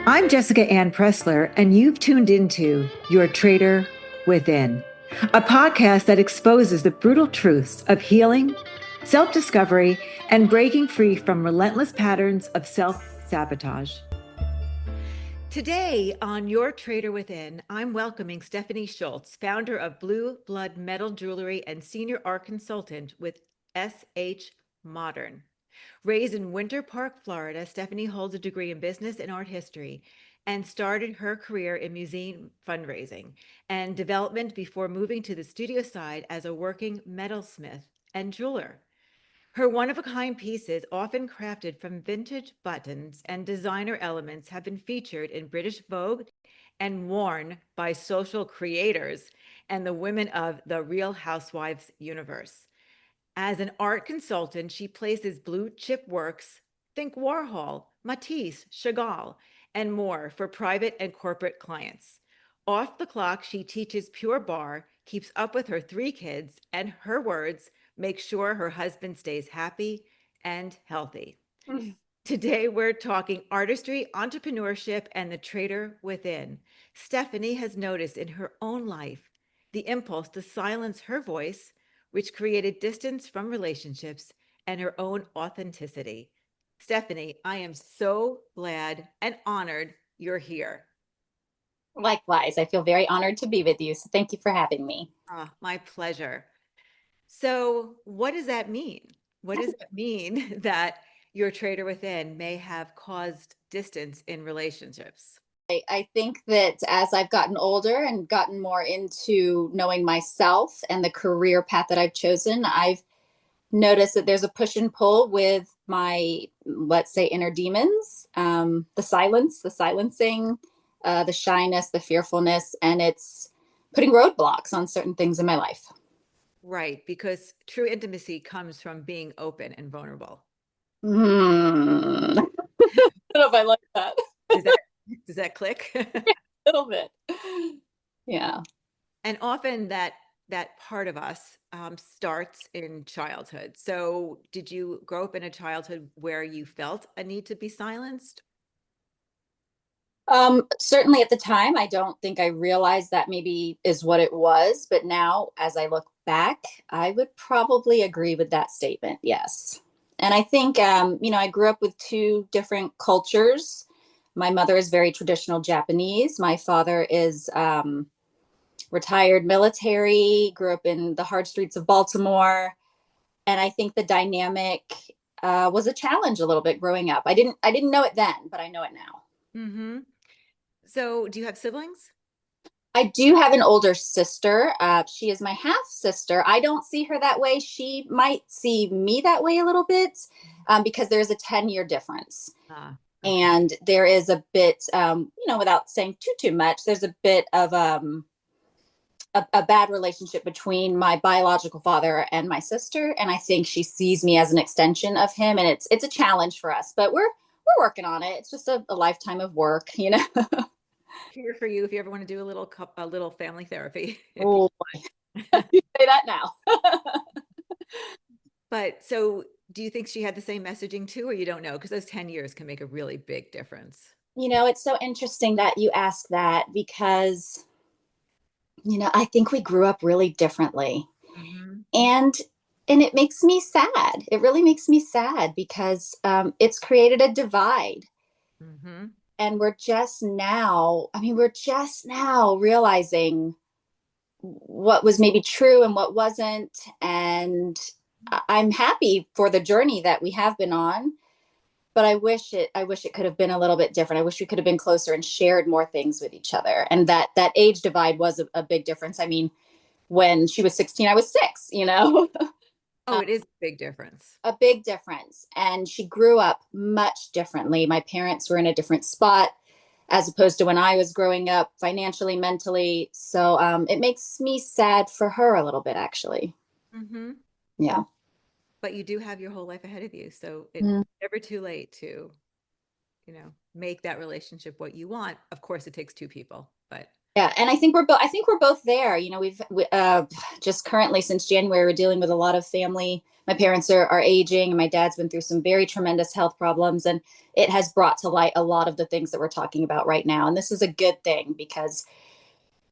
I'm Jessica Ann Pressler, and you've tuned into Your Traitor Within, a podcast that exposes the brutal truths of healing, self-discovery, and breaking free from relentless patterns of self-sabotage. Today on Your Traitor Within, I'm welcoming Stephanie Schultz, founder of Blue Blood Metal Jewelry and senior art consultant with SH Modern. Raised in Winter Park, Florida, Stephanie holds a degree in business and art history and started her career in museum fundraising and development before moving to the studio side as a working metalsmith and jeweler. Her one-of-a-kind pieces, often crafted from vintage buttons and designer elements, have been featured in British Vogue and worn by social creators and the women of the Real Housewives universe. As an art consultant, she places blue chip works, think Warhol, Matisse, Chagall, and more for private and corporate clients. Off the clock, she teaches Pure Barre, keeps up with her 3 kids, and her words, make sure her husband stays happy and healthy. Today, we're talking artistry, entrepreneurship, and the traitor within. Stephanie has noticed in her own life the impulse to silence her voice, which created distance from relationships and her own authenticity. Stephanie, I am so glad and honored you're here. Likewise, I feel very honored to be with you. So thank you for having me. My pleasure. So, what does that mean? What does it mean that your traitor within may have caused distance in relationships? I think that as I've gotten older and gotten more into knowing myself and the career path that I've chosen, I've noticed that there's a push and pull with my, let's say, inner demons, the silencing, the shyness, the fearfulness, and it's putting roadblocks on certain things in my life. Right, because true intimacy comes from being open and vulnerable. I don't know if I like that. Does that click? A little bit. Yeah. And often that part of us starts in childhood. So did you grow up in a childhood where you felt a need to be silenced? Certainly at the time, I don't think I realized that maybe is what it was. But now, as I look back, I would probably agree with that statement. Yes. And I think, I grew up with 2 different cultures. My mother is very traditional Japanese. My father is retired military, grew up in the hard streets of Baltimore. And I think the dynamic was a challenge a little bit growing up. I didn't know it then, but I know it now. Mm-hmm. So do you have siblings? I do have an older sister. She is my half sister. I don't see her that way. She might see me that way a little bit because there's a 10-year difference. Okay. And there is a bit, without saying too much, there's a bit of a bad relationship between my biological father and my sister. And I think she sees me as an extension of him. And it's a challenge for us, but we're working on it. It's just a lifetime of work, Here for you if you ever want to do a little family therapy. Oh, you say that now. But so do you think she had the same messaging too, or you don't know? Because those 10 years can make a really big difference. It's so interesting that you ask that because, I think we grew up really differently. Mm-hmm. And it makes me sad. It really makes me sad because it's created a divide. Mm-hmm. And we're just now realizing what was maybe true and what wasn't. And I'm happy for the journey that we have been on, but I wish it could have been a little bit different. I wish we could have been closer and shared more things with each other. And that age divide was a big difference. I mean, when she was 16, I was 6, Oh, it is a big difference. A big difference. And she grew up much differently. My parents were in a different spot as opposed to when I was growing up financially, mentally. So it makes me sad for her a little bit, actually. Mm-hmm. Yeah. But you do have your whole life ahead of you. So it's Mm. never too late to, make that relationship what you want. Of course, it takes 2 people, but Yeah, and I think we're both there. Just currently since January, we're dealing with a lot of family. My parents are aging, and my dad's been through some very tremendous health problems, and it has brought to light a lot of the things that we're talking about right now. And this is a good thing because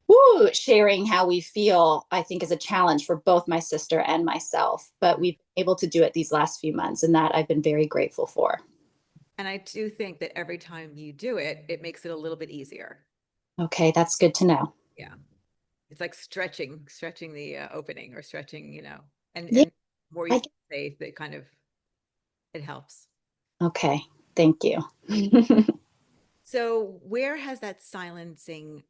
woo, sharing how we feel, I think, is a challenge for both my sister and myself. But we've been able to do it these last few months, and that I've been very grateful for. And I do think that every time you do it, it makes it a little bit easier. Okay, that's good to know. Yeah. It's like stretching the opening or stretching, Yeah, and more you I, feel safe, it kind of, it helps. okay, thank you. So where has that silencing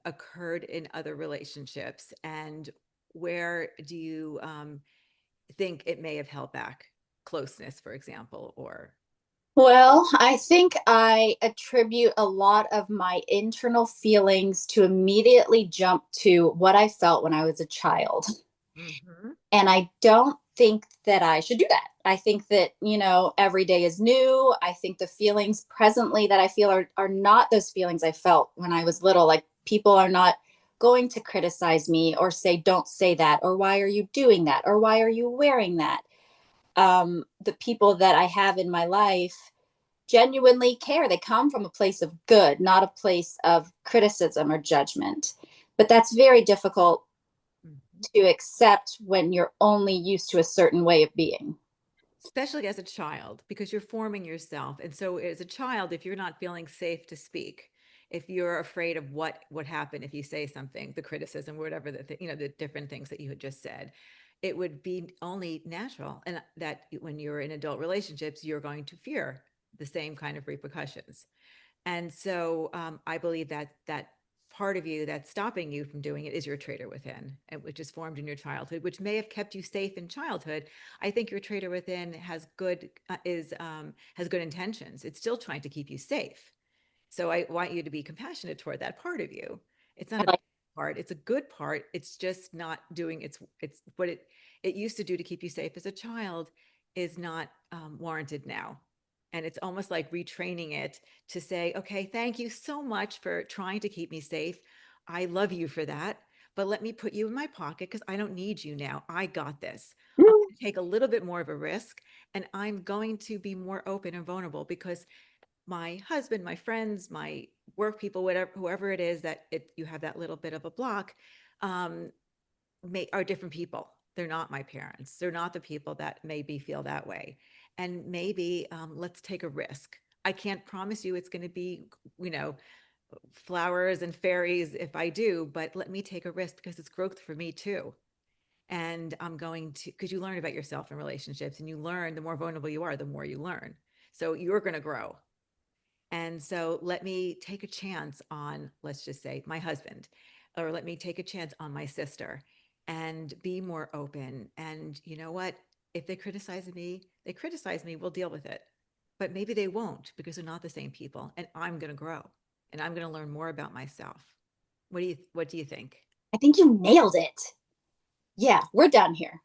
occurred in other relationships, and where do you think it may have held back closeness, for example, or Well, I think I attribute a lot of my internal feelings to immediately jump to what I felt when I was a child. Mhm. And I don't think that I should do that. I think that, every day is new. I think the feelings presently that I feel are not those feelings I felt when I was little. Like people are not going to criticize me or say, don't say that, or why are you doing that, or why are you wearing that? The people that I have in my life genuinely care. They come from a place of good, not a place of criticism or judgment. But that's very difficult Mhm. to accept when you're only used to a certain way of being. Especially as a child, because you're forming yourself. And so as a child, if you're not feeling safe to speak, if you're afraid of what would happen if you say something, the criticism, whatever the different things that you had just said, it would be only natural. And that when you're in adult relationships, you're going to fear the same kind of repercussions. And so I believe that that part of you that's stopping you from doing it is your traitor within, and which is formed in your childhood, which may have kept you safe in childhood. I think your traitor within has good intentions. It's still trying to keep you safe. So I want you to be compassionate toward that part of you. It's not I a bad like, part, it's a good part. It's just not doing it's what it used to do to keep you safe as a child is not warranted now. And it's almost like retraining it to say, okay, thank you so much for trying to keep me safe. I love you for that. But let me put you in my pocket because I don't need you now. I got this. I'm going to take a little bit more of a risk, and I'm going to be more open and vulnerable because my husband, my friends, my work people, whatever, whoever it is that you have that little bit of a block, um, are different people. They're not my parents. They're not the people that maybe feel that way. And maybe let's take a risk. I can't promise you it's going to be, you know, flowers and fairies if I do, but let me take a risk because it's growth for me too. And I'm going to, because you learn about yourself in relationships and you learn the more vulnerable you are, the more you learn. So you're going to grow. And so let me take a chance on, let's just say, my husband, or let me take a chance on my sister and be more open. And you know what? If they criticize me, we'll deal with it. But maybe they won't because they're not the same people. And I'm going to grow and I'm going to learn more about myself. What do you think? I think you nailed it. Yeah, we're done here.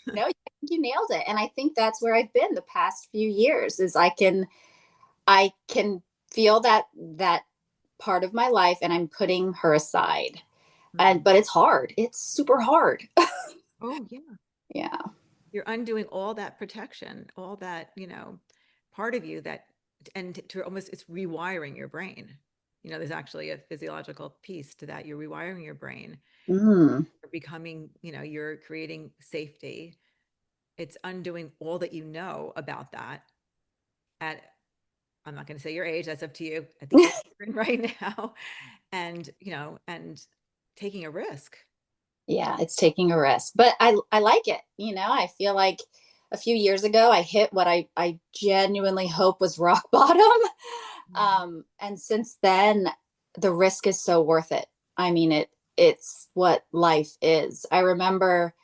No, I think you nailed it. And I think that's where I've been the past few years is I can feel that part of my life and I'm putting her aside. And Mhm. but it's hard. It's super hard. Oh, yeah. Yeah. You're undoing all that protection, all that, part of you that, and to almost, it's rewiring your brain. There's actually a physiological piece to that. You're rewiring your brain. Mm. You're becoming, you're creating safety. It's undoing all that you know about that at, I'm not going to say your age, that's up to you, at the age you're in right now. And, and taking a risk. Yeah, it's taking a risk. But I like it. I feel like a few years ago I hit what I genuinely hope was rock bottom. And since then the risk is so worth it. I mean it's what life is. I remember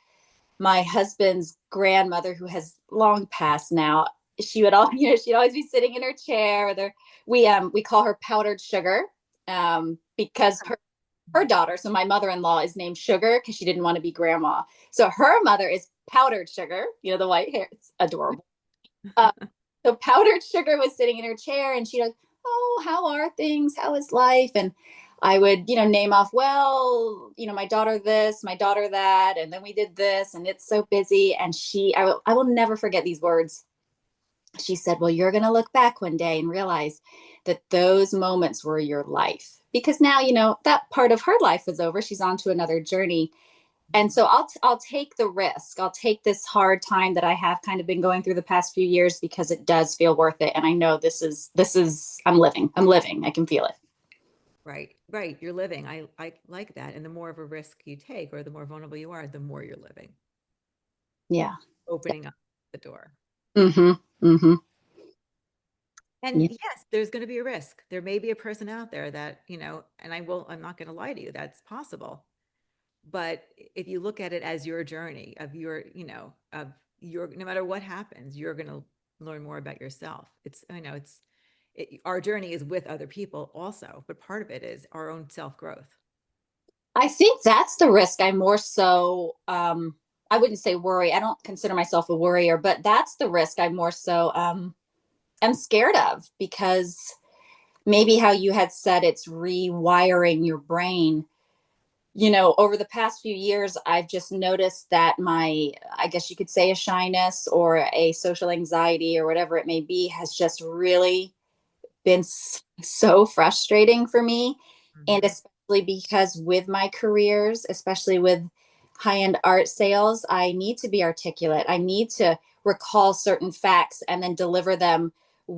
my husband's grandmother who has long passed now. She would all she'd always be sitting in her chair. There we call her powdered sugar because her daughter, so my mother-in-law is named Sugar because she didn't want to be grandma. So her mother is Powdered Sugar, the white hair. It's adorable. Uh, so Powdered Sugar was sitting in her chair and she goes, oh, how are things? How is life? And I would, name off, well, my daughter this, my daughter that, and then we did this, and it's so busy. And I will never forget these words. She said, well, you're going to look back one day and realize that those moments were your life. Because now, that part of her life is over. She's on to another journey. And so I'll take the risk. I'll take this hard time that I have kind of been going through the past few years because it does feel worth it. And I know this is I'm living. I'm living. I can feel it. Right, right. You're living. I like that. And the more of a risk you take or the more vulnerable you are, the more you're living, Yeah. opening up the door. Mm-hmm. Mm-hmm. And Yeah. yes, there's going to be a risk. There may be a person out there that, and I'm not going to lie to you, that's possible. But if you look at it as your journey of no matter what happens, you're going to learn more about yourself. Our journey is with other people also, but part of it is our own self growth. I think that's the risk. I more so I wouldn't say worry. I don't consider myself a worrier, but that's the risk I more so am scared of because maybe how you had said it's rewiring your brain. Over the past few years, I've just noticed that I guess you could say a shyness or a social anxiety or whatever it may be, has just really been so frustrating for me. And Hmm. especially because with my careers, especially with high end art sales, I need to be articulate. I need to recall certain facts and then deliver them,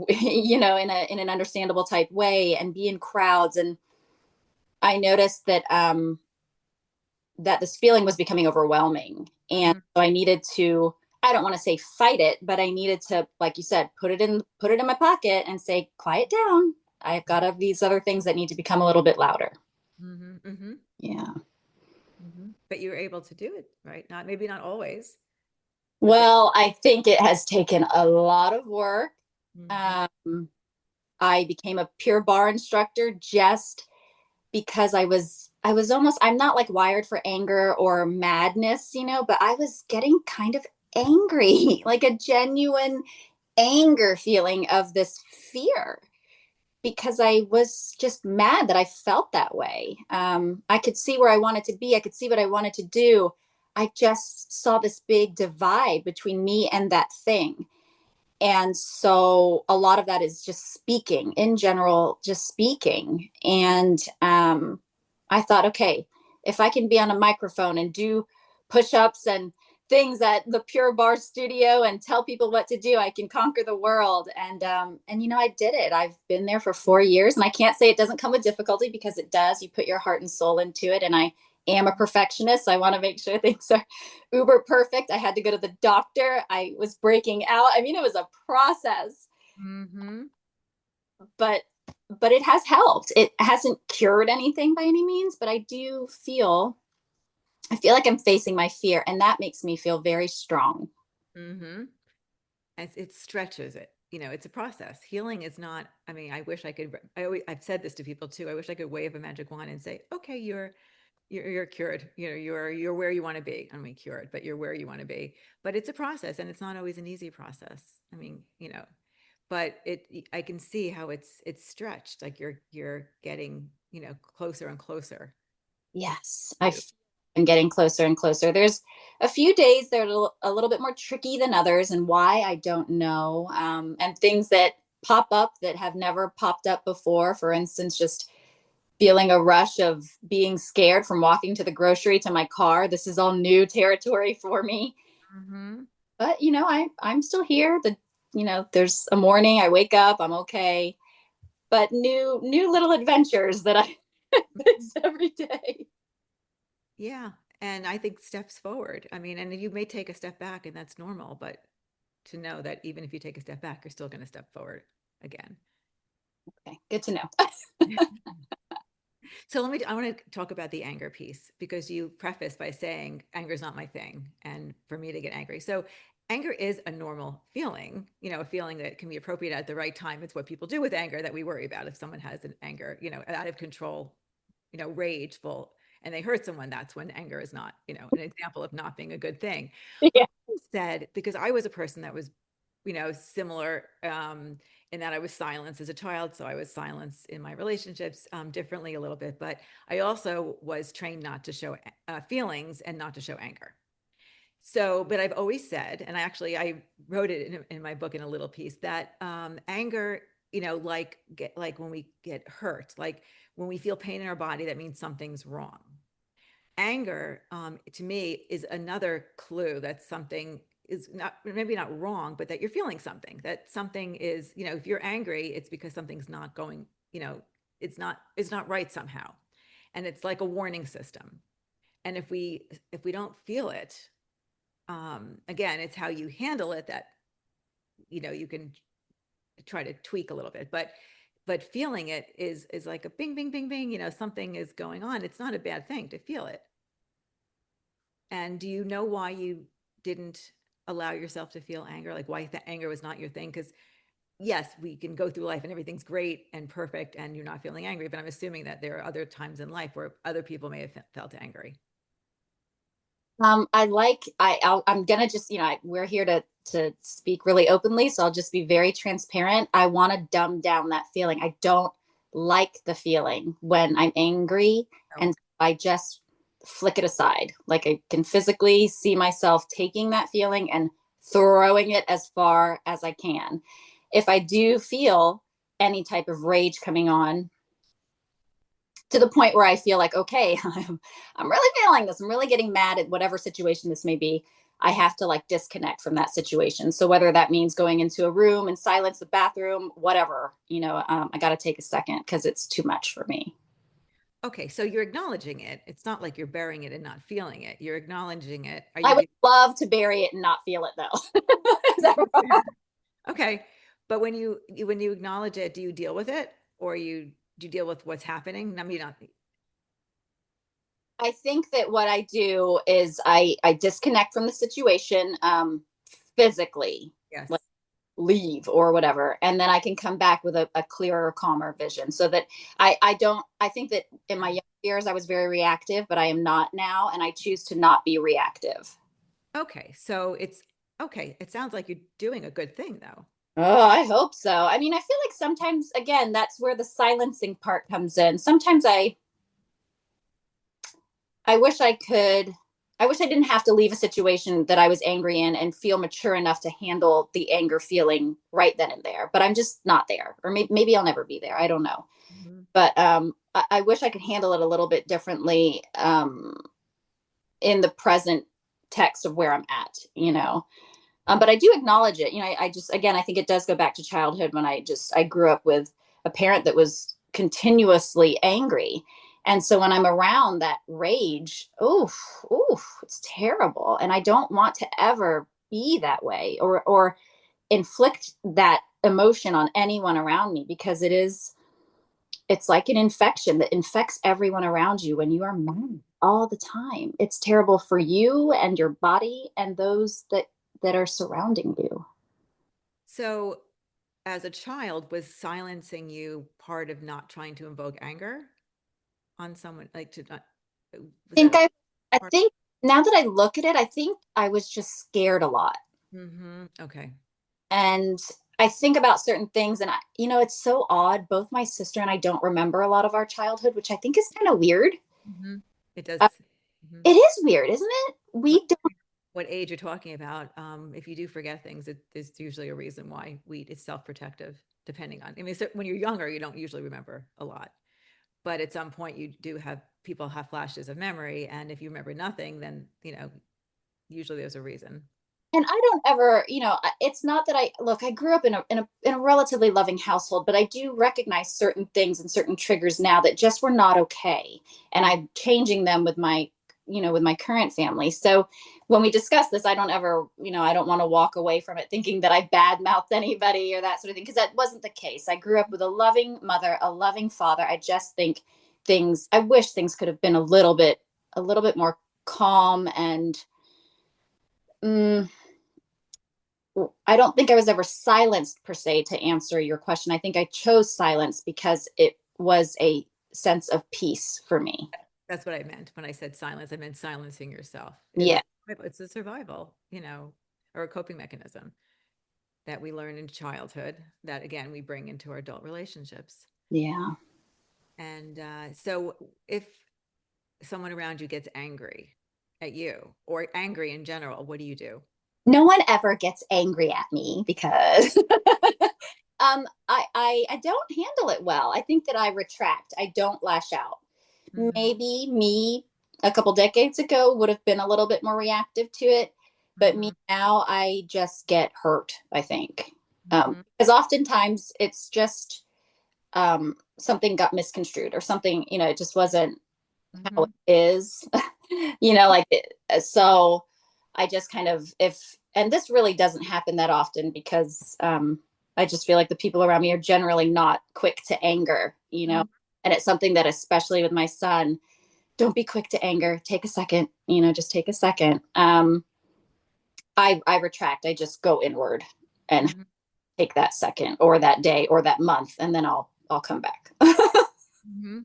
in an understandable type way and be in crowds. And I noticed that this feeling was becoming overwhelming. And Hmm. so I needed to, I don't want to say fight it, but I needed to, like you said, put it in my pocket and say, quiet down. I've got these other things that need to become a little bit louder. Hmm. Hmm. Yeah. But you're able to do it, right? Maybe not always, but Well, I think it has taken a lot of work. Mhm. Um, I became a pure bar instructor just because I was almost, I'm not like wired for anger or madness, but I was getting kind of angry, like a genuine anger feeling of this fear because I was just mad that I felt that way. I could see where I wanted to be. I could see what I wanted to do. I just saw this big divide between me and that thing. And so a lot of that is just speaking in general, just speaking. And I thought, okay, if I can be on a microphone and do push ups and things at the Pure Bar Studio and tell people what to do, I can conquer the world. And I did it. I've been there for 4 years, and I can't say it doesn't come with difficulty because it does. You put your heart and soul into it, and I am a perfectionist. So I want to make sure things are uber perfect. I had to go to the doctor. I was breaking out. I mean, it was a process, Mhm. but it has helped. It hasn't cured anything by any means, but I feel like I'm facing my fear, and that makes me feel very strong. Mhm. As it stretches it. It's a process. Healing is not, I wish I could, I've said this to people too. I wish I could wave a magic wand and say, okay, you're cured. You're where you want to be. I mean, cured, but you're where you want to be. But it's a process, and it's not always an easy process. But I can see how it's stretched. Like you're getting, closer and closer Yes, to. I'm getting closer and closer. There's a few days that are a little bit more tricky than others, and why I don't know. And things that pop up that have never popped up before. For instance, just feeling a rush of being scared from walking to the grocery to my car. This is all new territory for me. Mhm. But I'm still here. There's a morning I wake up, I'm okay. But new little adventures that I face every day. Yeah. And I think steps forward. And you may take a step back, and that's normal, but to know that even if you take a step back, you're still going to step forward again. Okay, good to know. So I want to talk about the anger piece because you preface by saying anger is not my thing and for me to get angry. So anger is a normal feeling, a feeling that can be appropriate at the right time. It's what people do with anger that we worry about. If someone has an anger, out of control, rageful, and they hurt someone, that's when anger is not, an example of not being a good thing. Yeah. Said, because I was a person that was similar in that I was silenced as a child. So I was silenced in my relationships differently a little bit. But I also was trained not to show feelings and not to show anger. So, but I've always said, and I wrote it in my book in a little piece that anger, like when we get hurt, like when we feel pain in our body, that means something's wrong. Anger, to me, is another clue that something is not, maybe not wrong, but that you're feeling something. That something is, if you're angry, it's because something's not going, it's not right somehow, and it's like a warning system. And if we don't feel it, again, it's how you handle it that you can try to tweak a little bit, but feeling it is like a bing bing bing bing, something is going on. It's not a bad thing to feel it. And do you know why you didn't allow yourself to feel anger, like why the anger was not your thing? Because yes, we can go through life and everything's great and perfect and you're not feeling angry, but I'm assuming that there are other times in life where other people may have felt angry. I'm gonna just, we're here to speak really openly, so I'll just be very transparent. I want to dumb down that feeling. I don't like the feeling when I'm angry, Oh, and I just flick it aside. Like I can physically see myself taking that feeling and throwing it as far as I can. If I do feel any type of rage coming on, to the point where I feel like, okay, I'm really feeling this. I'm really getting mad at whatever situation this may be. I have to like disconnect from that situation. So whether that means going into a room and silence the bathroom, whatever, I got to take a second because it's too much for me. okay. So you're acknowledging it. It's not like you're burying it and not feeling it. You're acknowledging it. Are I you would doing? love to bury it and not feel it though. Is that wrong? Okay. But when you acknowledge it, do you deal with it, or do you deal with what's happening? I mean, not. I think that what I do is I disconnect from the situation physically, like Yes. leave or whatever, and then I can come back with a clearer, calmer vision. So that I don't. I think that in my young years I was very reactive, but I am not now, and I choose to not be reactive. Okay. So it's okay. It sounds like you're doing a good thing, though. Oh, I hope so. I mean, I feel like sometimes, again, that's where the silencing part comes in. Sometimes I wish I could, I wish I didn't have to leave a situation that I was angry in and feel mature enough to handle the anger feeling right then and there. But I'm just not there. Or maybe I'll never be there. I don't know. Mhm. But I wish I could handle it a little bit differently in the present text of where I'm at. But I do acknowledge it. I just, again, I think it does go back to childhood when I grew up with a parent that was continuously angry. And so when I'm around that rage, oof, oof, it's terrible. And I don't want to ever be that way or inflict that emotion on anyone around me because it's like an infection that infects everyone around you when you are mad all the time. It's terrible for you and your body and those that are surrounding you. So, as a child, was silencing you part of not trying to invoke anger on someone? Like to not, was that think a I I part? think now that I look at it, I think I was just scared a lot. Okay. And I think about certain things and it's so odd. Both my sister and I don't remember a lot of our childhood, which I think is kind of weird. hmm It does. Uh, Mhm. it is weird, isn't it? Well, We don't. what age you're talking about? If you do forget things, there's usually a reason why it's self-protective, depending on. I mean, so when you're younger, you don't usually remember a lot, but at some point, you do have people have flashes of memory, and if you remember nothing, then usually there's a reason. And I don't ever, it's not that I grew up in a relatively loving household, but I do recognize certain things and certain triggers now that just were not okay. And I'm changing them with my current family. So when we discuss this, I don't ever, I don't want to walk away from it thinking that I badmouthed anybody or that sort of thing, because that wasn't the case. I grew up with a loving mother, a loving father. I just think I wish things could have been a little bit more calm and, mm, I don't think I was ever silenced per se to answer your question. I think I chose silence because it was a sense of peace for me. That's what I meant when I said silence. I meant silencing yourself. Yeah. It's a survival, or a coping mechanism. that we learn in childhood that, again, we bring into our adult relationships. Yeah. And so if someone around you gets angry at you or angry in general, what do you do? No one ever gets angry at me because I don't handle it well. I think that I retract. I don't lash out. Mm-hmm. Maybe me a couple decades ago would have been a little bit more reactive to it, but me Mm-hmm. now I just get hurt, I think. Mm-hmm. Because oftentimes it's just something got misconstrued or something, it just wasn't how Mm-hmm. it is. Like so I just kind of, if and this really doesn't happen that often because I just feel like the people around me are generally not quick to anger, Mm-hmm. and it's something that, especially with my son, don't be quick to anger, take a second, just take a second. I retract. I just go inward and Mm-hmm. take that second or that day or that month, and then I'll come back. Mm-hmm.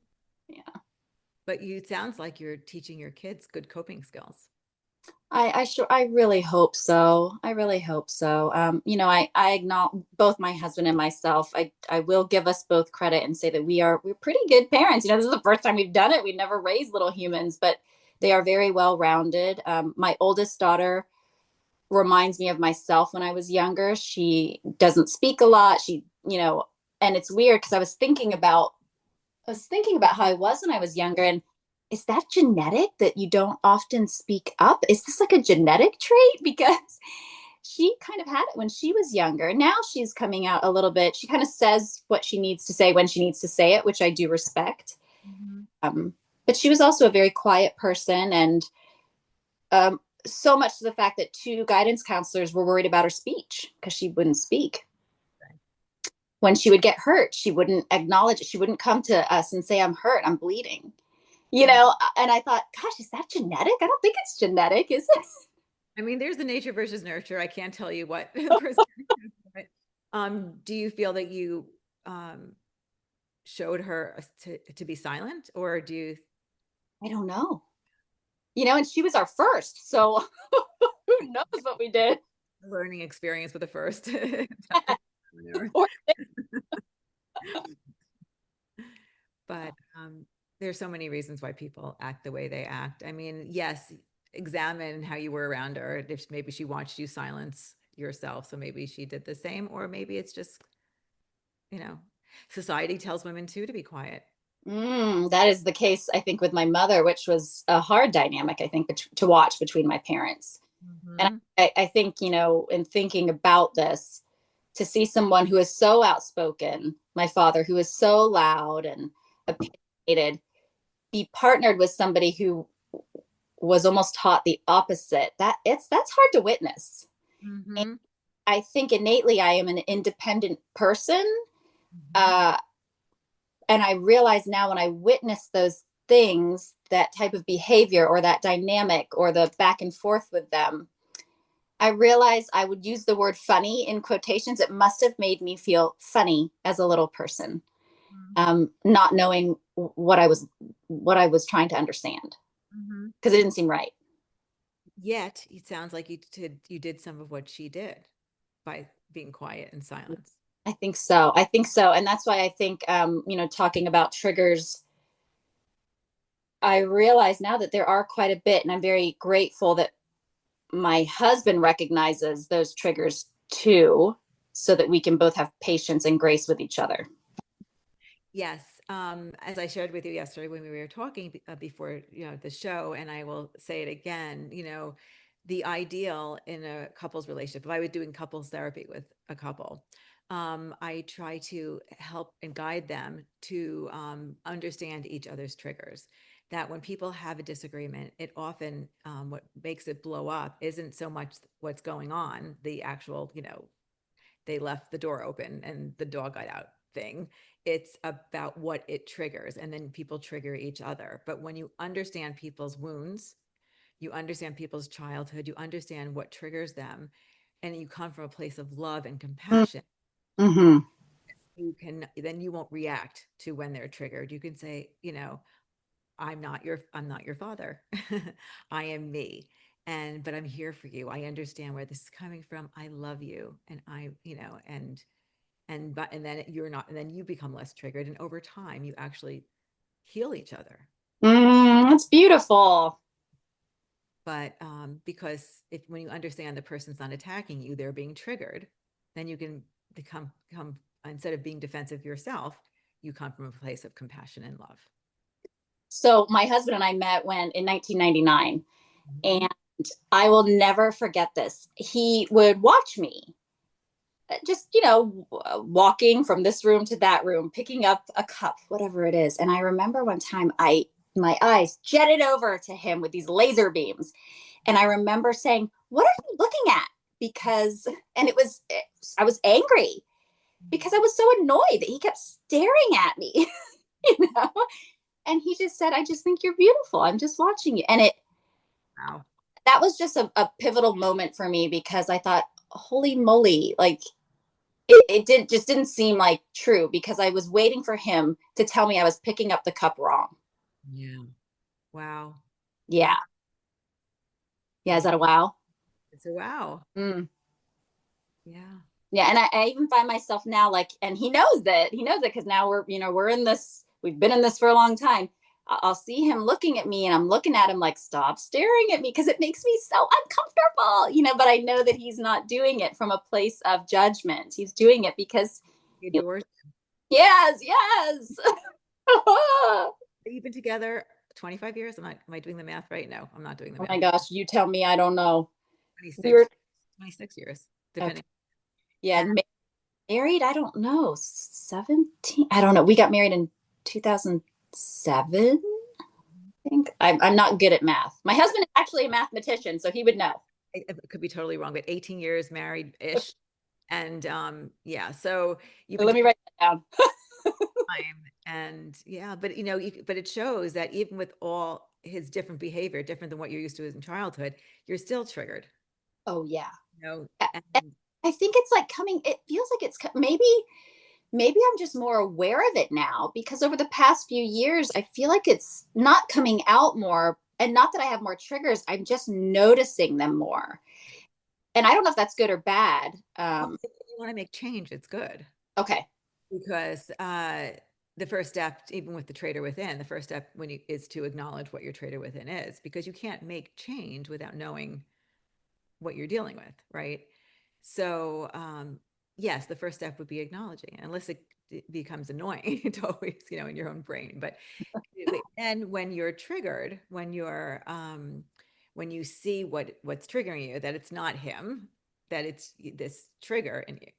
Yeah. But you, it sounds like you're teaching your kids good coping skills. I really hope so. I really hope so. I acknowledge both my husband and myself. I will give us both credit and say that we're pretty good parents. This is the first time we've done it. We've never raised little humans, but they are very well rounded. My oldest daughter reminds me of myself when I was younger. She doesn't speak a lot. And it's weird because I was thinking about how I was when I was younger, and is that genetic that you don't often speak up? Is this like a genetic trait? Because she kind of had it when she was younger. Now she's coming out a little bit. She kind of says what she needs to say when she needs to say it, which I do respect. Mm-hmm. Um, but she was also a very quiet person, and so much to the fact that two guidance counselors were worried about her speech because she wouldn't speak. When she would get hurt, she wouldn't acknowledge it. She wouldn't come to us and say, "I'm hurt, I'm bleeding." And I thought, gosh, is that genetic? I don't think it's genetic, is it? I mean, there's the nature versus nurture. I can't tell you what percentage is, but do you feel that you um, showed her to be silent, or do you I don't know. And she was our first, so who knows what we did. learning experience with the first? Or But there's so many reasons why people act the way they act. I mean, yes, examine how you were around her. If maybe she watched you silence yourself, so maybe she did the same, or maybe it's just, you know, society tells women too to be quiet. that is the case, I think, with my mother, which was a hard dynamic, I think, to watch between my parents. And Mm-hmm. I think, in thinking about this, to see someone who is so outspoken, my father, who is so loud and opinionated, be partnered with somebody who was almost taught the opposite. That's hard to witness. And Mm-hmm. I think innately I am an independent person. Mm-hmm. Uh, and I realize now when I witness those things, that type of behavior or that dynamic or the back and forth with them, I realized I would use the word funny in quotations. It must have made me feel funny as a little person, not knowing what I was trying to understand Mm-hmm. because it didn't seem right. Yet it sounds like you did some of what she did by being quiet and silence. I think so. I think so. And that's why I think, talking about triggers, I realize now that there are quite a bit. And I'm very grateful that my husband recognizes those triggers too, so that we can both have patience and grace with each other. Yes, as I shared with you yesterday when we were talking before, the show, and I will say it again, the ideal in a couple's relationship, if I was doing couples therapy with a couple, I try to help and guide them to understand each other's triggers. That when people have a disagreement, it often, what makes it blow up isn't so much what's going on, the actual, they left the door open and the dog got out thing. It's about what it triggers. And then people trigger each other. But when you understand people's wounds, you understand people's childhood, you understand what triggers them, and you come from a place of love and compassion, Mm-hmm. then you won't react to when they're triggered. You can say, I'm not your father. I am me. but I'm here for you. I understand where this is coming from. I love you. And and then you're not, and then you become less triggered. And over time, you actually heal each other. That's beautiful. But because if when you understand the person's not attacking you, they're being triggered, then you can become instead of being defensive yourself, you come from a place of compassion and love. So my husband and I met when in 1999, Mhm. and I will never forget this. He would watch me just, walking from this room to that room, picking up a cup, whatever it is. And I remember one time my eyes jetted over to him with these laser beams. And I remember saying, "What are you looking at?" Because, and I was angry because I was so annoyed that he kept staring at me, you know? And he just said, "I just think you're beautiful. I'm just watching you." And Wow. that was just a pivotal moment for me because I thought, holy moly, like it didn't seem like true because I was waiting for him to tell me I was picking up the cup wrong. Yeah. Wow. Yeah. Yeah. Yeah. Is Yeah. that a wow? It's a wow. Mm. Yeah. Yeah. And I even find myself now like, and he knows it because now we're in this, we've been in this for a long time. I'll see him looking at me and I'm looking at him like, stop staring at me because it makes me so uncomfortable, but I know that he's not doing it from a place of judgment. He's doing it because, He adores. yes, yes. Oh You've been together 25 years. Am I doing the math right? No, I'm not doing the my math. gosh, you tell me, I don't know. We 26, were 26 years, okay. depending. Yeah, And married, I don't know, 17. I don't know. We got married in 2007. I think I'm not good at math. My husband is actually a mathematician, so he would know. it could be totally wrong, but 18 years married ish. And yeah, so you've So been let me together write that down. time, and yeah, but but it shows that even with all his different behavior, different than what you're used to in childhood, you're still triggered. Oh yeah. You know, and I think it's like coming, it feels like maybe I'm just more aware of it now because over the past few years, I feel like it's not coming out more. And not that I have more triggers, I'm just noticing them more. And I don't know if that's good or bad. well, if you want to make change, it's good. Okay. Because the first step, even with the traitor within, the first step is to acknowledge what your traitor within is, because you can't make change without knowing what you're dealing with, right? So, yes, the first step would be acknowledging it, unless it becomes annoying to always, in your own brain. But and when you're triggered, when you see what's triggering you, that it's not him, that it's this trigger in you,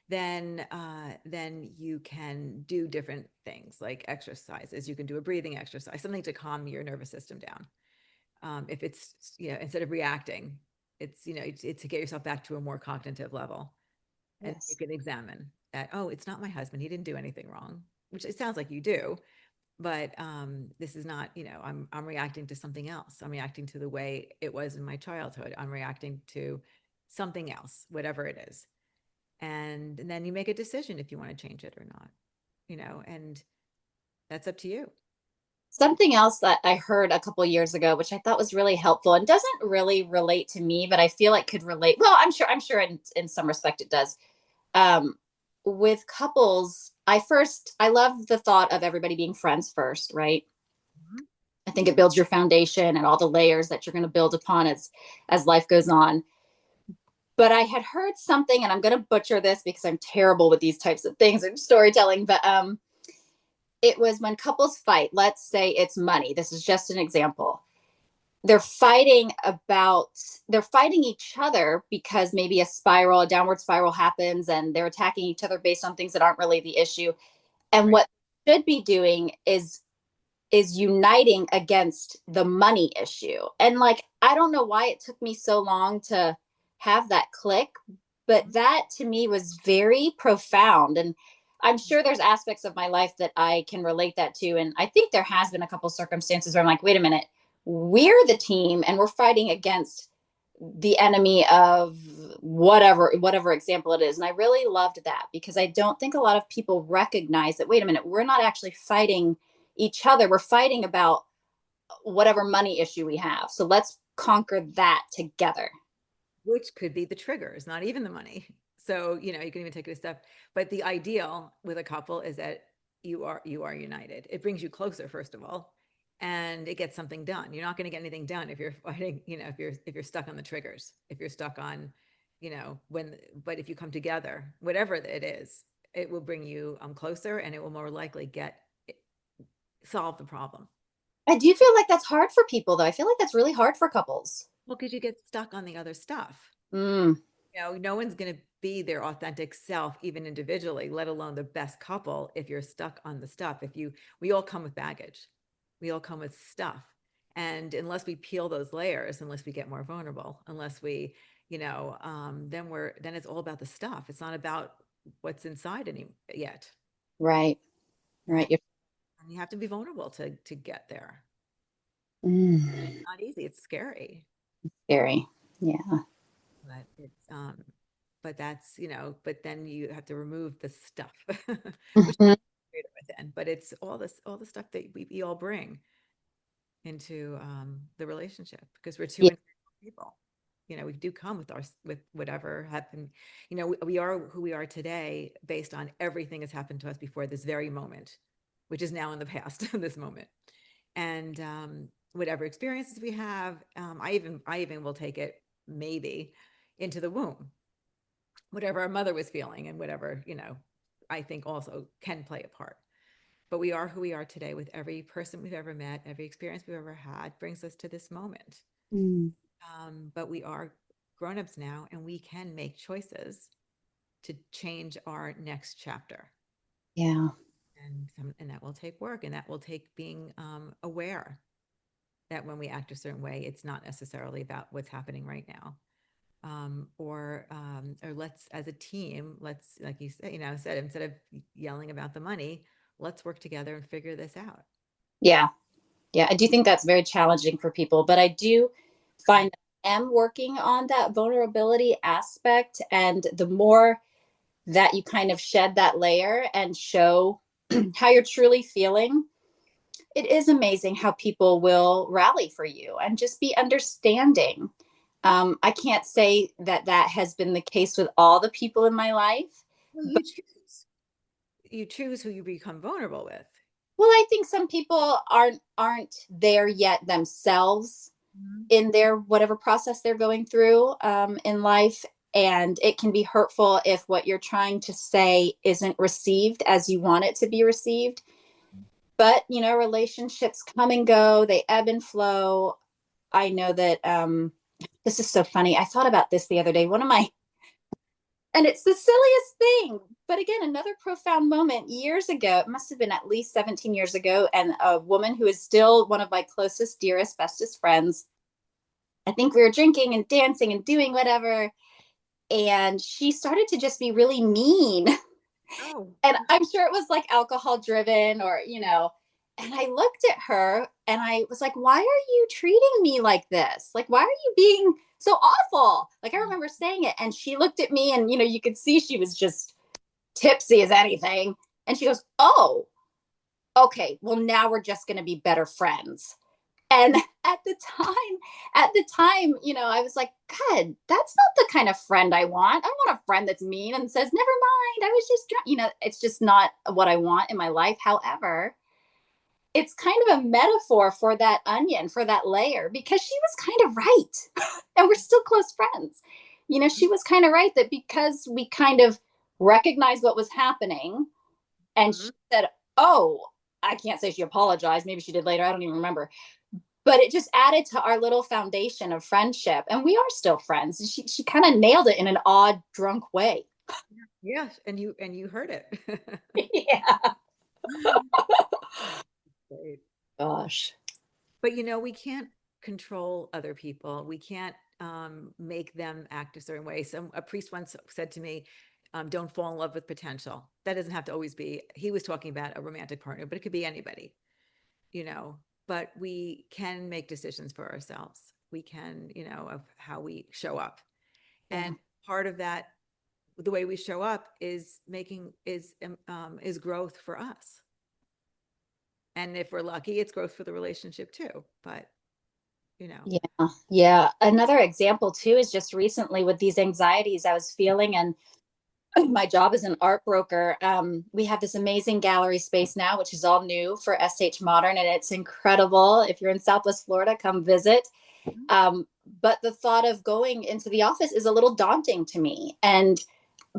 then you can do different things like exercises. You can do a breathing exercise, something to calm your nervous system down. If it's, instead of reacting, it's to get yourself back to a more cognitive level, and you Yes. can examine that. Oh, it's not my husband. He didn't do anything wrong, which it sounds like you do, but this is not, I'm reacting to something else. I'm reacting to the way it was in my childhood. I'm reacting to something else, whatever it is. And then you make a decision if you want to change it or not, and that's up to you. Something else that I heard a couple of years ago, which I thought was really helpful and doesn't really relate to me, but I feel like could relate. Well, I'm sure in some respect it does. Um, with couples, I love the thought of everybody being friends first, right? Mhm. I think it builds your foundation and all the layers that you're going to build upon as life goes on. But I had heard something, and I'm going to butcher this because I'm terrible with these types of things and storytelling. But it was when couples fight. Let's say it's money. This is just an example. They're fighting about they're fighting each other because maybe a downward spiral happens, and they're attacking each other based on things that aren't really the issue. And Right. what they should be doing is uniting against the money issue. And like, I don't know why it took me so long to have that click, but that to me was very profound. And I'm sure there's aspects of my life that I can relate that to. And I think there has been a couple circumstances where I'm like, wait a minute, we're the team and we're fighting against the enemy of whatever example it is. And I really loved that because I don't think a lot of people recognize that, wait a minute, we're not actually fighting each other. We're fighting about whatever money issue we have. So conquer that together. which could be the triggers, not even the money. So, you can even take it a step, but the ideal with a couple is that you are united. It brings you closer, first of all, and it gets something done. You're not going to get anything done if you're fighting, if you're stuck on the triggers, if you're stuck on, but if you come together, whatever it is, it will bring you closer, and it will more likely solve the problem. I do feel like that's hard for people, though. I feel like that's really hard for couples. Well, because you get stuck on the other stuff. Mm, No one's going to be their authentic self, even individually, let alone the best couple, if you're stuck on the stuff. We all come with baggage. We all come with stuff. And unless we peel those layers, unless we get more vulnerable, unless we, then it's all about the stuff. It's not about what's inside yet. right, And, right. and you have to be vulnerable to get there. Mm, Not easy. It's scary. scary. Yeah. But but but then you have to remove the stuff, which Mhm. creative within. But it's all the stuff that we all bring into the relationship, because we're two Yeah. individual people. We do come with whatever happened. We are who we are today based on everything that's happened to us before this very moment, which is now in the past, this moment. And whatever experiences we have, I even will take it maybe into the womb, whatever our mother was feeling, and whatever, I think also can play a part. But we are who we are today, with every person we've ever met, every experience we've ever had brings us to this moment. Mm, But we are grown-ups now, and we can make choices to change our next chapter. yeah. And that will take work, and that will take being aware that when we act a certain way, it's not necessarily about what's happening right now. Or let's, as a team, let's, like you said, instead of yelling about the money, let's work together and figure this out. Yeah. Yeah. I do think that's very challenging for people, but I do find that I am working on that vulnerability aspect. And the more that you kind of shed that layer and show how you're truly feeling, it is amazing how people will rally for you and just be understanding. I can't say that that has been the case with all the people in my life, Well, but you choose who you become vulnerable with. well, I think some people aren't there yet themselves Mhm. in their whatever process they're going through in life, and it can be hurtful if what you're trying to say isn't received as you want it to be received. But relationships come and go, they ebb and flow. I know that this is so funny. I thought about this the other day. One of my, and it's the silliest thing, but again, another profound moment years ago. It must have been at least 17 years ago. And a woman who is still one of my closest, dearest, bestest friends. I think we were drinking and dancing and doing whatever. And she started to just be really mean. Oh, And I'm sure it was like alcohol driven or. And I looked at her and I was like, why are you treating me like this? Like, why are you being so awful? Like, I remember saying it. And she looked at me and, you could see she was just tipsy as anything. And she goes, oh, okay, well, now we're just going to be better friends. And I was like, God, that's not the kind of friend I want. I want a friend that's mean and says, never mind, I was just drunk. It's just not what I want in my life. However, it's kind of a metaphor for that onion, for that layer, because she was kind of right. And we're still close friends. She was kind of right that because we kind of recognized what was happening and she mhm. said, oh, I can't say she apologized. Maybe she did later. I don't even remember, but it just added to our little foundation of friendship, and we are still friends. And she kind of nailed it in an odd drunk way. Yes, and you heard it. Yeah. Great. Gosh. But we can't control other people. We can't make them act a certain way. A priest once said to me, "Don't fall in love with potential." That doesn't have to always be. He was talking about a romantic partner, but it could be anybody. You know. But we can make decisions for ourselves. We can, of how we show up, Yeah. and part of that, the way we show up, is making is growth for us. And if we're lucky, it's growth for the relationship too. But you know. Yeah. Yeah. Another example too is just recently with these anxieties I was feeling, and my job as an art broker. We have this amazing gallery space now, which is all new for SH Modern, and it's incredible. If you're in Southwest Florida, come visit. But the thought of going into the office is a little daunting to me. And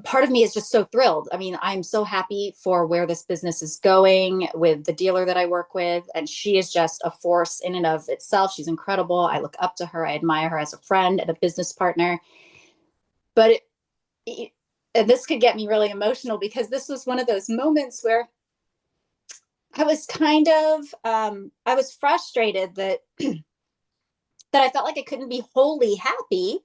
part of me is just so thrilled. I mean, I'm so happy for where this business is going with the dealer that I work with. And she is just a force in and of itself. She's incredible. I look up to her. I admire her as a friend and a business partner. But and this could get me really emotional because this was one of those moments where I was I was frustrated that that I felt like I couldn't be wholly happy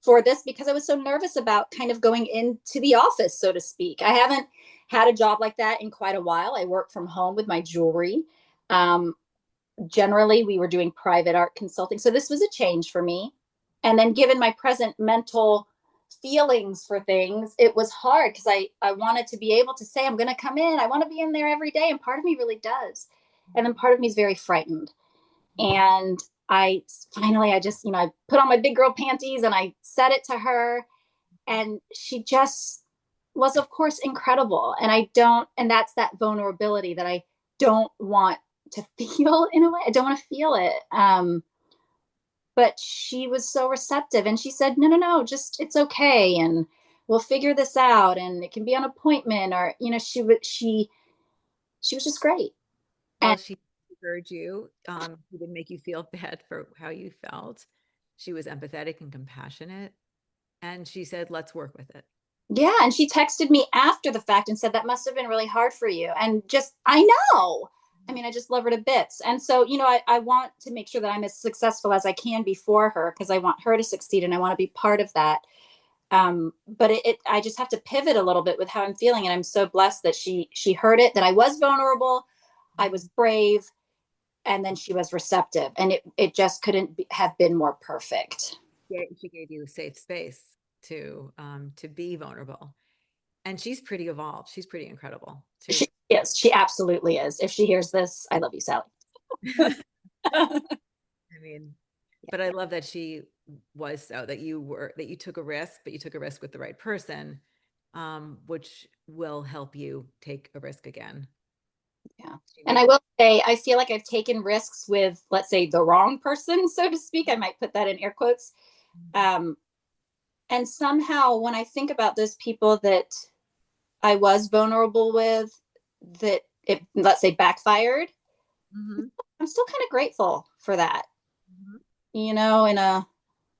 for this because I was so nervous about kind of going into the office, so to speak. I haven't had a job like that in quite a while. I work from home with my jewelry. Um, Generally, we were doing private art consulting. So this was a change for me. And then, given my present mental feelings for things, it was hard because I wanted to be able to say, I'm going to come in. I want to be in there every day. And part of me really does. And then part of me is very frightened. And I finally, I just, I put on my big girl panties and I said it to her. And she just was, of course, incredible. And that's that vulnerability that I don't want to feel in a way. I don't want to feel it. But she was so receptive and she said, no, no, no, just, it's okay. And we'll figure this out. And it can be an appointment or, she was just great. Well, And she heard you. She didn't make you feel bad for how you felt. She was empathetic and compassionate, and she said, "Let's work with it." yeah, and she texted me after the fact and said that must have been really hard for you. And just, I know. I mean, I just love her to bits. And so, I want to make sure that I'm as successful as I can be for her because I want her to succeed and I want to be part of that. But I just have to pivot a little bit with how I'm feeling. And I'm so blessed that she heard it, that I was vulnerable, I was brave, and then she was receptive. And it just couldn't have been more perfect. Yeah, she gave you a safe space to be vulnerable, and she's pretty evolved. She's pretty incredible too. She is. She absolutely is. If she hears this, I love you, Sally. I mean, but I love that she was so that you took a risk, but you took a risk with the right person, which will help you take a risk again. Yeah. She And made I will say, I feel like I've taken risks with, let's say, the wrong person, so to speak. I might put that in air quotes. Um, and somehow, when I think about those people that I was vulnerable with, that it, let's say, backfired, Mhm, I'm still kind of grateful for that, mhm.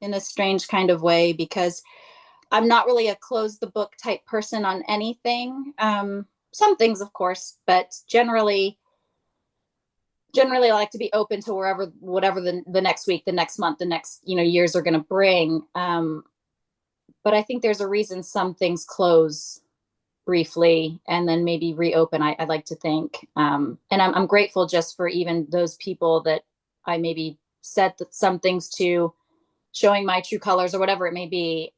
in a strange kind of way, because I'm not really a close the book type person on anything. Some things, of course, but generally I like to be open to whatever the next week, the next month, the next, years are going to bring. But I think there's a reason some things close briefly and then maybe reopen. I like to think, and I'm grateful just for even those people that I maybe said some things to, showing my true colors or whatever it may be,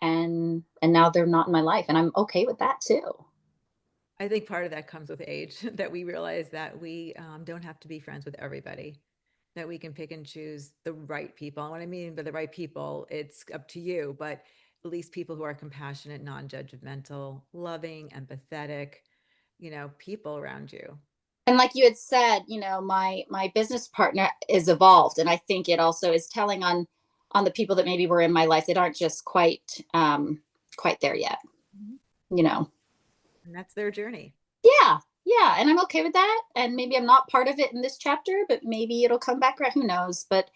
and now they're not in my life, and I'm okay with that too. I think part of that comes with age, that we realize that we don't have to be friends with everybody, that we can pick and choose the right people. And what I mean by the right people, it's up to you, but at least people who are compassionate, non-judgmental, loving, empathetic, people around you. And like you had said, my business partner is evolved, and I think it also is telling on the people that maybe were in my life that aren't just quite there yet. Mhm. You know, And that's their journey. yeah, yeah, and I'm okay with that. And maybe I'm not part of it in this chapter, but maybe it'll come back around. Who knows? But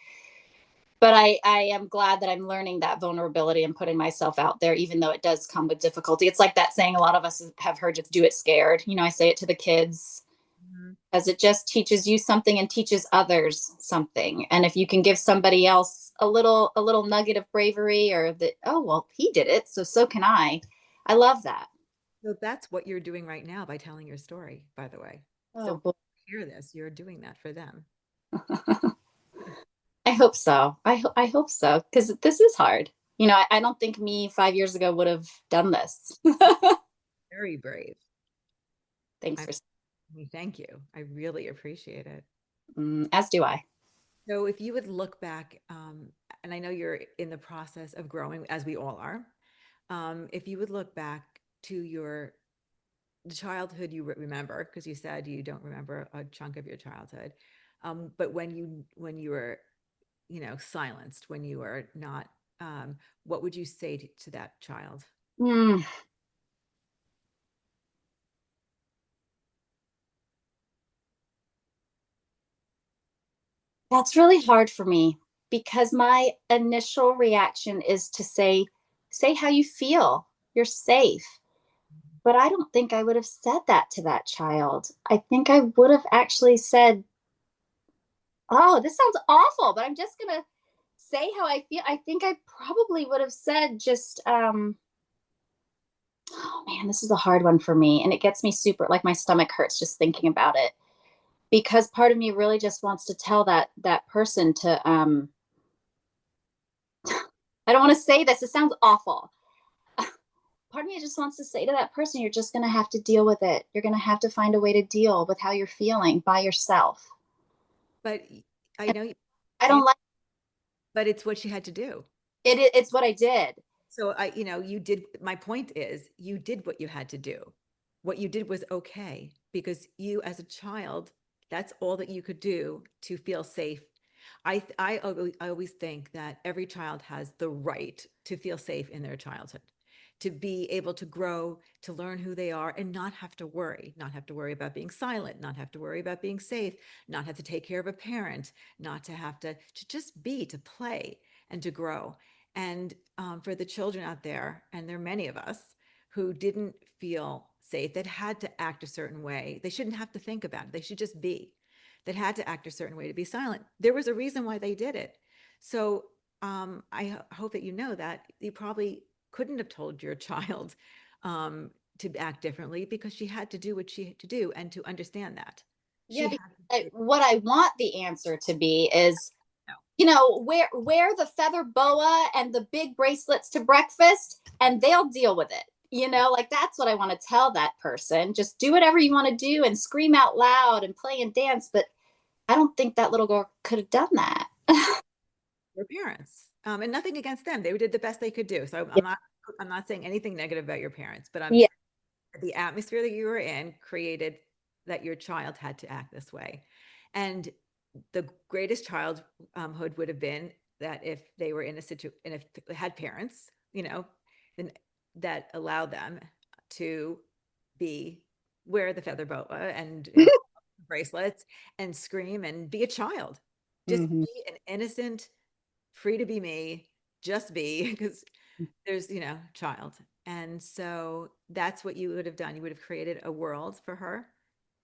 I am glad that I'm learning that vulnerability and putting myself out there, even though it does come with difficulty. It's like that saying a lot of us have heard: just do it scared. I say it to the kids, Mhm. as it just teaches you something and teaches others something. And if you can give somebody else a little nugget of bravery, or that, oh well, he did it, so can I love that. So that's what you're doing right now by telling your story, by the way. So Oh boy. hear this, you're doing that for them. I hope so. I hope so, because this is hard. I don't think me 5 years ago would have done this. Very brave. Thanks I for thank you. I really appreciate it. as do I. So if you would look back, and I know you're in the process of growing, as we all are, if you would look back to your the childhood you remember, because you said you don't remember a chunk of your childhood, but when you were, silenced, when you were not, what would you say to that child? Mm, that's really hard for me because my initial reaction is to say how you feel. You're safe. But I don't think I would have said that to that child. I think I would have actually said, "Oh, this sounds awful, but I'm just going to say how I feel." I think I probably would have said just oh man, this is a hard one for me and it gets me super like my stomach hurts just thinking about it because part of me really just wants to tell that person to I don't want to say this, it sounds awful. Part of me just wants to say to that person, you're just going to have to deal with it. You're going to have to find a way to deal with how you're feeling by yourself. But I And know, I I, don't like but it's what she had to do. it. It's what I did. So you did, my point is you did what you had to do. What you did was okay because you as a child, that's all that you could do to feel safe. I always think that every child has the right to feel safe in their childhood, to be able to grow, to learn who they are and not have to worry about being silent, not have to worry about being safe, not have to take care of a parent, not to have to just be, to play and to grow. And for the children out there, and there are many of us who didn't feel safe, that had to act a certain way. They shouldn't have to think about it. They should just be. That had to act a certain way to be silent. There was a reason why they did it. So I hope that you know that you probably couldn't have told your child to act differently because she had to do what she had to do and to understand that Yeah, she because had to what I want the answer to be is, know. wear the feather boa and the big bracelets to breakfast, and they'll deal with it. Like that's what I want to tell that person. Just do whatever you want to do and scream out loud and play and dance. But I don't think that little girl could have done that. Their parents, and nothing against them. They did the best they could do. So Yeah. I'm not saying anything negative about your parents, but Yeah. the atmosphere that you were in created that your child had to act this way. And the greatest childhood would have been that if they were in a situation and if they had parents, then that allowed them to be wear the feather boa and bracelets and scream and be a child. Just Mhm. be an innocent, free to be me, just be, because there's, child. And so that's what you would have done. You would have created a world for her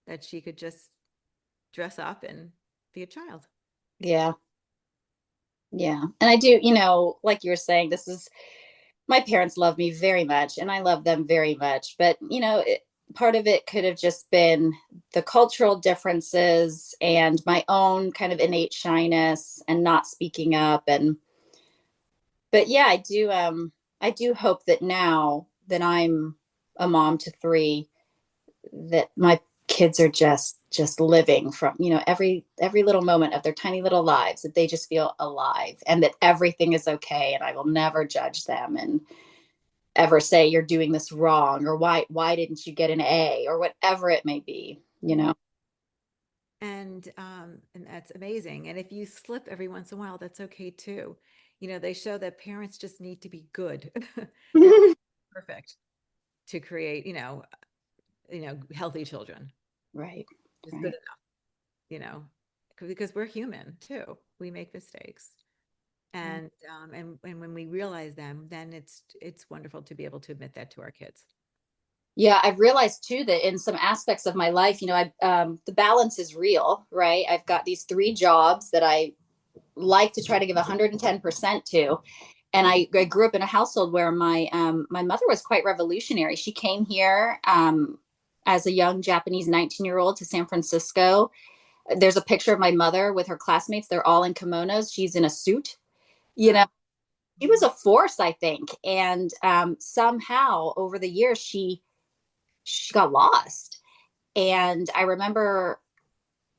that she could just dress up and be a child. Yeah. Yeah. And I do, like you were saying, this is my parents love me very much and I love them very much. But, part of it could have just been the cultural differences and my own kind of innate shyness and not speaking up. But yeah, I do hope that now that I'm a mom to three, that my kids are just living from every little moment of their tiny little lives, that they just feel alive and that everything is okay and I will never judge them and ever say you're doing this wrong or why didn't you get an A or whatever it may be. And that's amazing. And if you slip every once in a while, that's okay too. They show that parents just need to be good. They're perfect to create, healthy children. Right. Just good Right. enough, you know, because we're human too. We make mistakes. Yeah. And when we realize them, then it's wonderful to be able to admit that to our kids. Yeah, I've realized too that in some aspects of my life, I the balance is real, right? I've got these three jobs that I like to try to give 110% to. And I grew up in a household where my mother was quite revolutionary. She came here as a young Japanese 19-year-old to San Francisco. There's a picture of my mother with her classmates. They're all in kimonos. She's in a suit. You know, Wow. she was a force, I think. And somehow over the years, she got lost. And I remember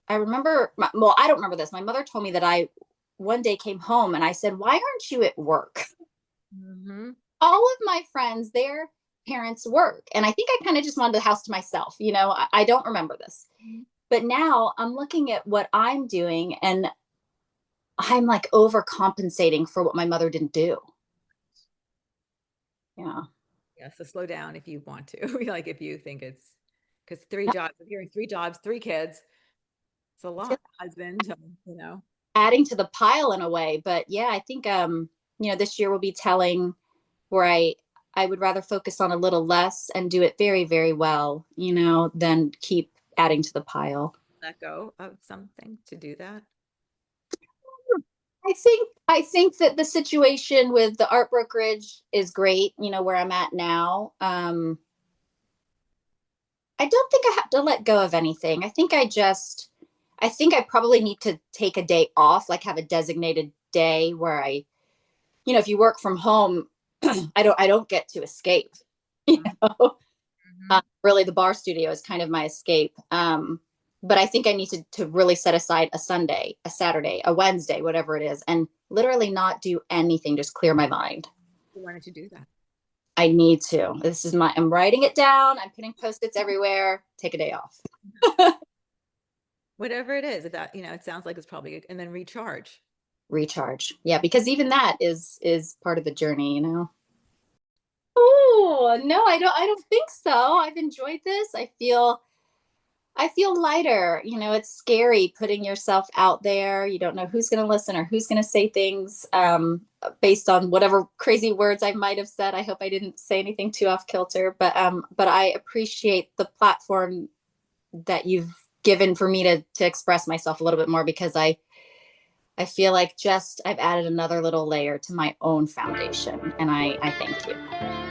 I remember, well, I don't remember this. My mother told me that I one day came home and I said, "Why aren't you at work?" Mm-hmm. All of my friends, their parents work. And I think I kind of just wanted the house to myself. I don't remember this. But now I'm looking at what I'm doing and I'm like overcompensating for what my mother didn't do. Yeah. Yeah, so slow down if you want to. Like if you think it's because three jobs, if you're in three jobs, three kids, it's a lot. Husband, you know. Adding to the pile in a way. But yeah, I think this year will be telling where I would rather focus on a little less and do it very, very well, than keep adding to the pile. Let go of something to do that. I think that the situation with the art brokerage is great, where I'm at now. I don't think I have to let go of anything. I think I probably need to take a day off, like have a designated day where if you work from home, I don't get to escape. You know, Mm-hmm. really, the bar studio is kind of my escape. But I think I need to really set aside a Sunday, a Saturday, a Wednesday, whatever it is, and literally not do anything, just clear my mind. Why don't you do that? I need to. I'm writing it down. I'm putting post-its everywhere. Take a day off. Whatever it is, if that, it sounds like it's probably good. And then recharge. Recharge. Yeah, because even that is part of the journey. Oh, no, I don't think so. I've enjoyed this. I feel lighter. It's scary putting yourself out there. You don't know who's going to listen or who's going to say things based on whatever crazy words I might have said. I hope I didn't say anything too off kilter, but I appreciate the platform that you've given for me to express myself a little bit more, because I feel like just I've added another little layer to my own foundation, and I thank you.